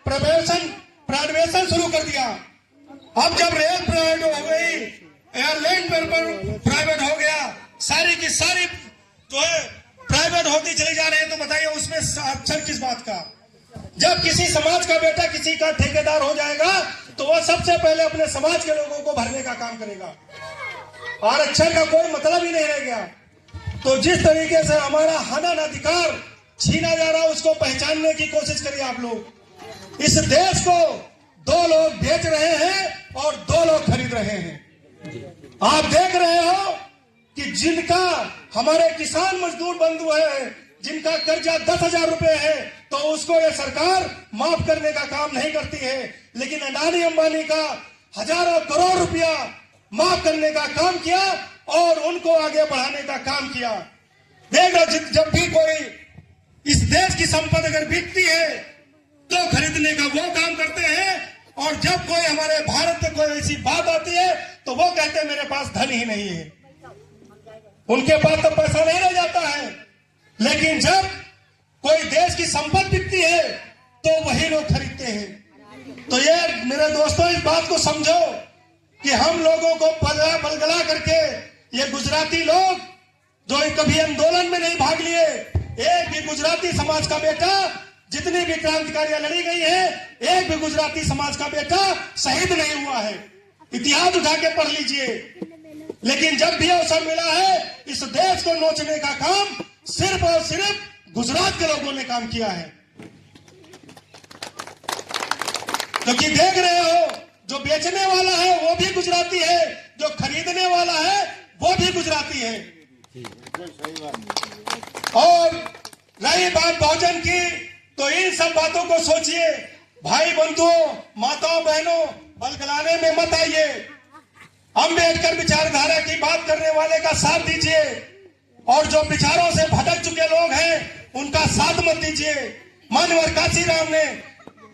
Privation शुरू कर दिया। अब जब रेल प्राइवेट हो गई, एयरलाइन पर प्राइवेट हो गया, सारी की सारी जो है प्राइवेट होती चली जा रही है, तो बताइए उसमें अक्षर किस बात का? जब किसी समाज का बेटा किसी का ठेकेदार हो जाएगा तो वह सबसे पहले अपने समाज के लोगों को भरने का काम करेगा। आरक्षण का कोई मतलब ही नहीं रह गया। तो जिस तरीके से हमारा हनन अधिकार छीना जा रहा है उसको पहचानने की कोशिश करिए आप लोग। इस देश को दो लोग बेच रहे हैं और दो लोग खरीद रहे हैं। आप देख रहे हो कि जिनका हमारे किसान मजदूर बंधु है, जिनका कर्जा 10,000 रुपए है, तो उसको ये सरकार माफ करने का काम नहीं करती है, लेकिन अडानी अंबानी का हजारों करोड़ रुपया माफ करने का काम किया और उनको आगे बढ़ाने का काम किया। देखो, जब भी कोई इस देश की संपत्ति अगर बिकती है तो खरीदने का वो काम करते हैं, और जब कोई हमारे भारत में कोई ऐसी बात आती है तो वो कहते हैं मेरे पास धन ही नहीं है। उनके पास तो पैसा नहीं रह जाता है, लेकिन जब कोई देश की संपत्ति बिकती है तो वही लोग खरीदते हैं। तो ये मेरे दोस्तों, इस बात को समझो कि हम लोगों को बलगला करके ये गुजराती लोग जो कभी आंदोलन में नहीं भाग लिए, एक भी गुजराती समाज का बेटा, जितनी भी क्रांतिकारियां लड़ी गई है, एक भी गुजराती समाज का बेटा शहीद नहीं हुआ है। इतिहास उठा के पढ़ लीजिए। लेकिन जब भी अवसर मिला है इस देश को नोचने का काम सिर्फ और सिर्फ गुजरात के लोगों ने काम किया है। क्योंकि देख रहे हो, जो बेचने वाला है वो भी गुजराती है, जो खरीदने वाला है वो भी गुजराती है। और रही बात भोजन की, तो इन सब बातों को सोचिए। भाई बंधुओं, माताओं बहनों, बलगलाने में मत आइए। अम्बेडकर विचारधारा की बात करने वाले का साथ दीजिए, और जो विचारों से भटक चुके लोग हैं उनका साथ मत दीजिए। मानवर काशीराम ने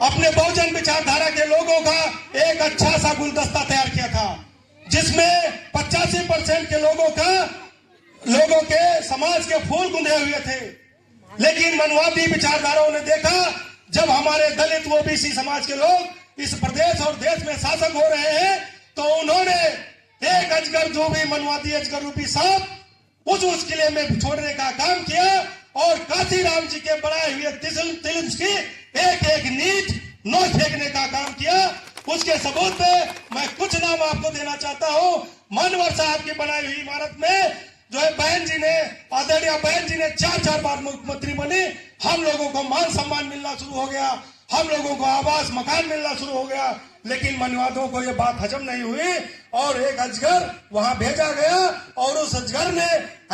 अपने बहुजन विचारधारा के लोगों का एक अच्छा सा गुलदस्ता तैयार किया था, जिसमें 85% के लोगों के समाज के फूल गुंदे हुए थे। लेकिन मनवादी विचारधाराओं ने देखा, जब हमारे दलित ओबीसी समाज के लोग इस प्रदेश और देश में शासक हो रहे हैं, तो उन्होंने एक अजगर, जो भी मनवादी अजगर रूपी सांप उस किले में छोड़ने का काम किया, और काशीराम जी के बनाए हुए तिलिस्म की एक एक नींव नोच फेंकने का काम किया। उसके सबूत में मैं कुछ नाम आपको देना चाहता हूं। मनवर साहब की बनाई हुई इमारत में जो है बहन जी ने, आदरणीय बहन जी ने 4 बार मुख्यमंत्री बनी। हम लोगों को मान सम्मान मिलना शुरू हो गया, हम लोगों को आवास मकान मिलना शुरू हो गया। लेकिन मनवादियों को यह बात हजम नहीं हुई और एक अजगर वहां भेजा गया, और उस अजगर ने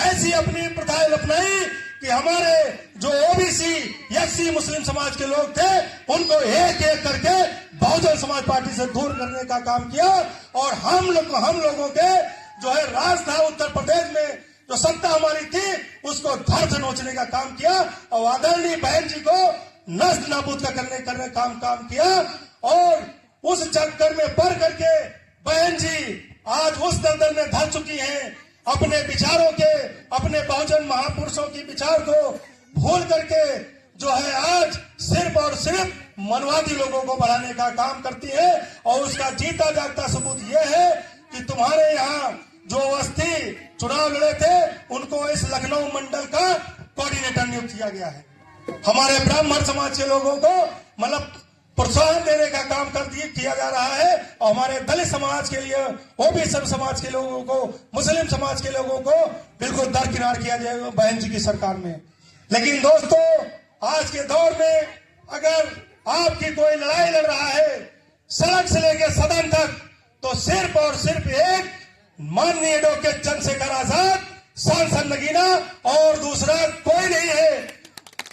ऐसी अपनी प्रथाएं अपनाई कि हमारे जो ओबीसी एससी मुस्लिम समाज के लोग थे उनको एक एक करके बहुजन समाज पार्टी से दूर करने का काम किया। और हम लोगों के जो है राज था उत्तर प्रदेश में, जो सत्ता हमारी थी, उसको धड़ से नोचने का काम किया, और आदरणीय बहन जी को नष्ट नाबूद का करने काम किया। और उस चक्कर में पड़ करके बहन जी आज उस दलदल में धंस चुकी हैं, अपने विचारों के, अपने बहुजन महापुरुषों की विचार को भूल करके जो है आज सिर्फ और सिर्फ मनवादी लोगों को बढ़ाने का काम करती है। और उसका जीता जागता सबूत यह है कि तुम्हारे यहाँ जो अवस्थी चुनाव लड़े थे उनको इस लखनऊ मंडल का कोऑर्डिनेटर नियुक्त किया गया है। हमारे ब्राह्मण समाज के लोगों को मतलब प्रोत्साहन देने का काम किया जा रहा है, और हमारे दलित समाज के लिए, ओबीसी समाज के लोगों को, मुस्लिम समाज के लोगों को बिल्कुल दरकिनार किया जाएगा बहन जी की सरकार में। लेकिन दोस्तों, आज के दौर में अगर आपकी कोई लड़ाई लड़ रहा है सड़क से लेकर सदन तक, तो सिर्फ और सिर्फ एक माननीय एडवोकेट चंद्रशेखर आजाद, सांसद नगीना, और दूसरा कोई नहीं है।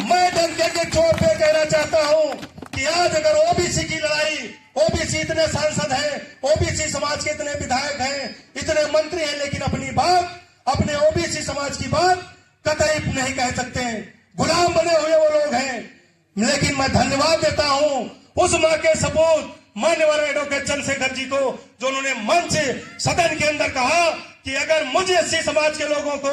मैं डंके के चोट पे कहना चाहता हूं कि आज अगर ओबीसी की लड़ाई, ओबीसी इतने सांसद हैं, ओबीसी समाज के इतने विधायक हैं, इतने मंत्री हैं, लेकिन अपनी बात, अपने ओबीसी समाज की बात कतई नहीं कह सकते हैं। गुलाम बने हुए वो लोग हैं। लेकिन मैं धन्यवाद देता हूं उस मां के सपूत मान्यवर एडवोकेट चंद्रशेखर जी को, जो उन्होंने मंच से सदन के अंदर कहा कि अगर मुझे एससी समाज के लोगों को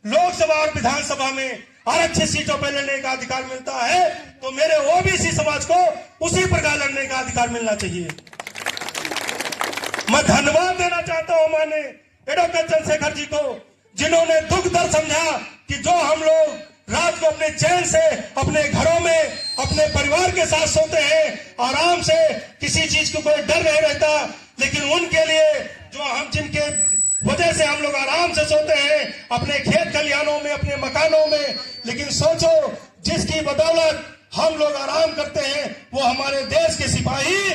लोकसभा और विधानसभा में आरक्षित सीटों पर लड़ने का अधिकार मिलता है, तो मेरे ओबीसी समाज को उसी प्रकार लड़ने का अधिकार मिलना चाहिए। मैं धन्यवाद देना चाहता हूं माननीय एडवोकेट चंद्रशेखर जी को, जिन्होंने दुख दर्द समझा कि जो हम लोग रात को अपने चैन से अपने घरों में अपने परिवार के साथ सोते हैं, आराम से, किसी चीज को कोई डर नहीं रहता, लेकिन उनके लिए जो हम जिनके वजह से हम लोग आराम से सोते हैं अपने खेत खलिहानों में, अपने मकानों में, लेकिन सोचो जिसकी बदौलत हम लोग आराम करते हैं वो हमारे देश के सिपाही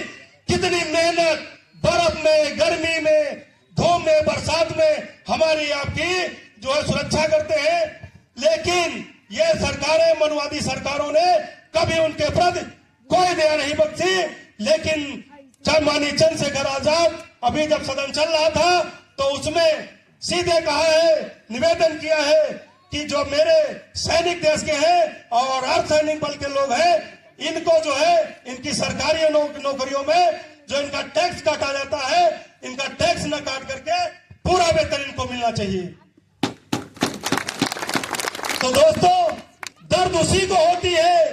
कितनी मेहनत बर्फ में, गर्मी में, धूप में, बरसात में हमारी आपकी जो है सुरक्षा करते हैं। लेकिन ये सरकारें, मनवादी सरकारों ने कभी उनके प्रति कोई दया नहीं बख्शी। लेकिन माननीय चंद्रशेखर आजाद अभी जब सदन चल रहा था तो उसमें सीधे कहा है, निवेदन किया है कि जो मेरे सैनिक देश के हैं और अर्धसैनिक बल के लोग हैं, इनको जो है इनकी सरकारी नौकरियों में जो इनका टैक्स काटा जाता है, इनका टैक्स न काट करके पूरा वेतन इनको मिलना चाहिए। तो दोस्तों, दर्द उसी को होती है,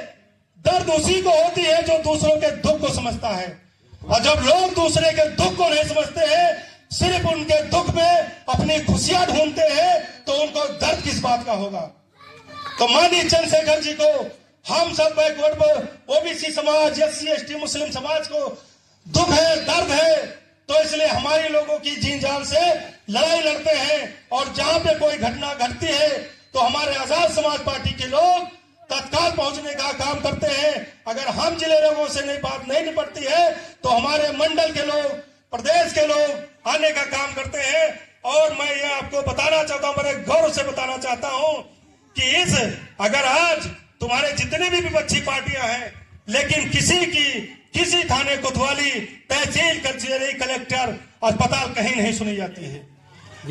दर्द उसी को होती है जो दूसरों के दुख को समझता है। और जब लोग दूसरे के दुख को नहीं समझते हैं, सिर्फ उनके दुख में अपनी खुशियां ढूंढते हैं, तो उनको दर्द किस बात का होगा। तो माननीय चंद्रशेखर जी को, हम सब बैकवर्ड ओबीसी समाज, एससी एसटी मुस्लिम समाज को दुख है, दर्द है, तो इसलिए हमारी लोगों की जीन जान से लड़ाई लड़ते हैं। और जहां पे कोई घटना घटती है तो हमारे आजाद समाज पार्टी के लोग तत्काल पहुंचने का काम करते हैं। अगर हम जिले लोगों से बात नहीं निपटती है तो हमारे मंडल के लोग, प्रदेश के लोग आने का काम करते हैं। और मैं ये आपको बताना चाहता हूं, बड़े गौरव से बताना चाहता हूं कि अगर आज तुम्हारे जितने भी विपक्षी पार्टियां हैं, लेकिन किसी थाने, कोतवाली, तहसील, कचहरी, कलेक्टर, अस्पताल कहीं नहीं सुनी जाती है।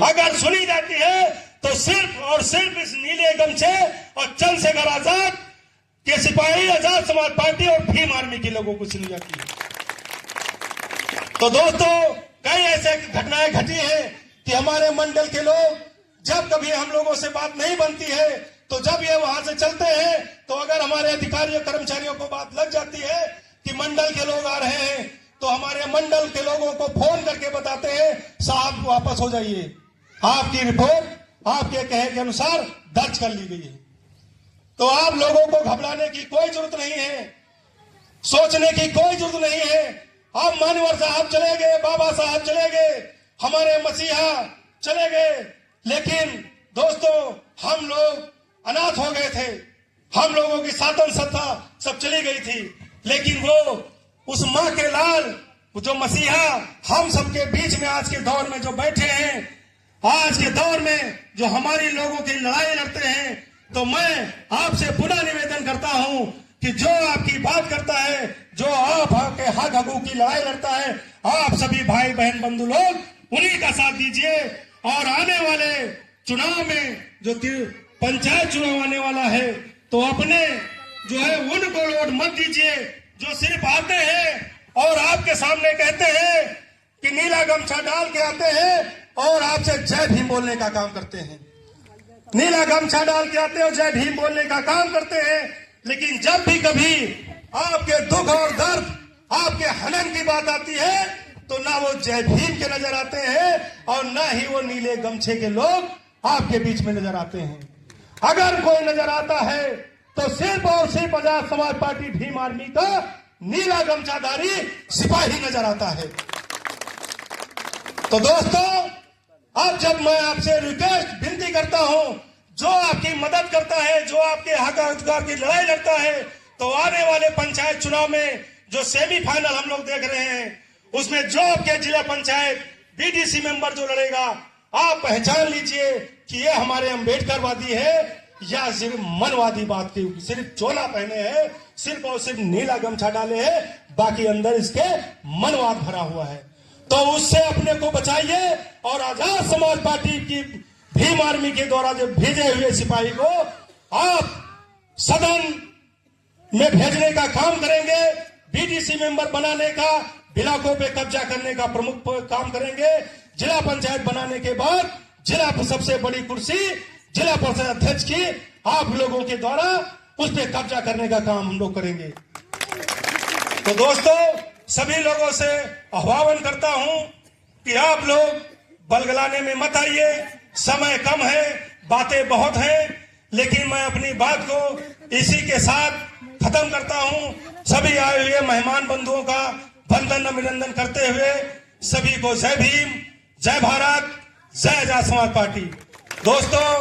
अगर सुनी जाती है तो सिर्फ और सिर्फ इस नीले गमछे और चंद्रशेखर आजाद के सिपाही, आजाद समाज पार्टी और भीम आर्मी के लोगों को सुनी जाती है। तो दोस्तों, कई ऐसे घटनाएं घटी हैं कि हमारे मंडल के लोग, जब कभी हम लोगों से बात नहीं बनती है, तो जब ये वहां से चलते हैं तो अगर हमारे अधिकारियों, कर्मचारियों को बात लग जाती है कि मंडल के लोग आ रहे हैं, तो हमारे मंडल के लोगों को फोन करके बताते हैं, साहब वापस हो जाइए, आपकी रिपोर्ट आपके कहे के अनुसार दर्ज कर ली गई है। तो आप लोगों को घबराने की कोई जरूरत नहीं है, सोचने की कोई जरूरत नहीं है। अब मानवर साहब चले गए, बाबा साहब चले गए, हमारे मसीहा चले गए, लेकिन दोस्तों हम लोग अनाथ हो गए थे, हम लोगों की साधन सत्ता सब चली गई थी। लेकिन वो उस मां के लाल, जो मसीहा हम सबके बीच में आज के दौर में जो बैठे हैं, आज के दौर में जो हमारी लोगों की लड़ाई लड़ते हैं, तो मैं आपसे पुनः निवेदन करता हूं कि जो आपकी बात करता है, जो आपके हक हकूक की लड़ाई लड़ता है, आप सभी भाई बहन बंधु लोग उन्हीं का साथ दीजिए। और आने वाले चुनाव में जो पंचायत चुनाव आने वाला है, तो अपने जो है उनको वोट मत दीजिए जो सिर्फ आते हैं और आपके सामने कहते हैं कि नीला गमछा डाल के आते हैं और आपसे जय भीम बोलने का काम करते हैं। नीला गमछा डाल के आते हैं और जय भीम बोलने का काम करते हैं। लेकिन जब भी कभी आपके दुख और दर्द, आपके हनन की बात आती है, तो ना वो जय भीम के नजर आते हैं और ना ही वो नीले गमछे के लोग आपके बीच में नजर आते हैं। अगर कोई नजर आता है तो सिर्फ और सिर्फ आजाद समाज पार्टी भीम आर्मी का नीला गमछाधारी सिपाही नजर आता है। तो दोस्तों, अब जब मैं आपसे रिक्वेस्ट, विनती करता हूं, जो आपकी मदद करता है, जो आपके हक अधिकार की लड़ाई लड़ता है, तो आने वाले पंचायत चुनाव में जो सेमीफाइनल हम लोग देख रहे हैं, उसमें जो आपके जिला पंचायत बीडीसी मेंबर जो लड़ेगा, आप पहचान लीजिए कि ये हमारे अम्बेडकरवादी है या सिर्फ मनवादी बात की, सिर्फ चोला पहने हैं, सिर्फ और सिर्फ नीला गमछा डाले हैं, बाकी अंदर इसके मनवाद भरा हुआ है। तो उससे अपने को बचाइए और आजाद समाज पार्टी की भीम आर्मी के द्वारा जो भेजे हुए सिपाही को आप सदन में भेजने का काम करेंगे, बीडीसी मेंबर बनाने का, इलाकों पे कब्जा करने का प्रमुख काम करेंगे। जिला पंचायत बनाने के बाद जिला सबसे बड़ी कुर्सी जिला परिषद अध्यक्ष की आप लोगों के द्वारा उस पर कब्जा करने का काम हम लोग करेंगे। तो दोस्तों, सभी लोगों से आह्वान करता हूं कि आप लोग बलगलाने में मत आइए। समय कम है, बातें बहुत हैं, लेकिन मैं अपनी बात को इसी के साथ खत्म करता हूं। सभी आए हुए मेहमान बंधुओं का वंदन अभिनंदन करते हुए सभी को जय भीम, जय भारत, जय आजाद समाज पार्टी। दोस्तों,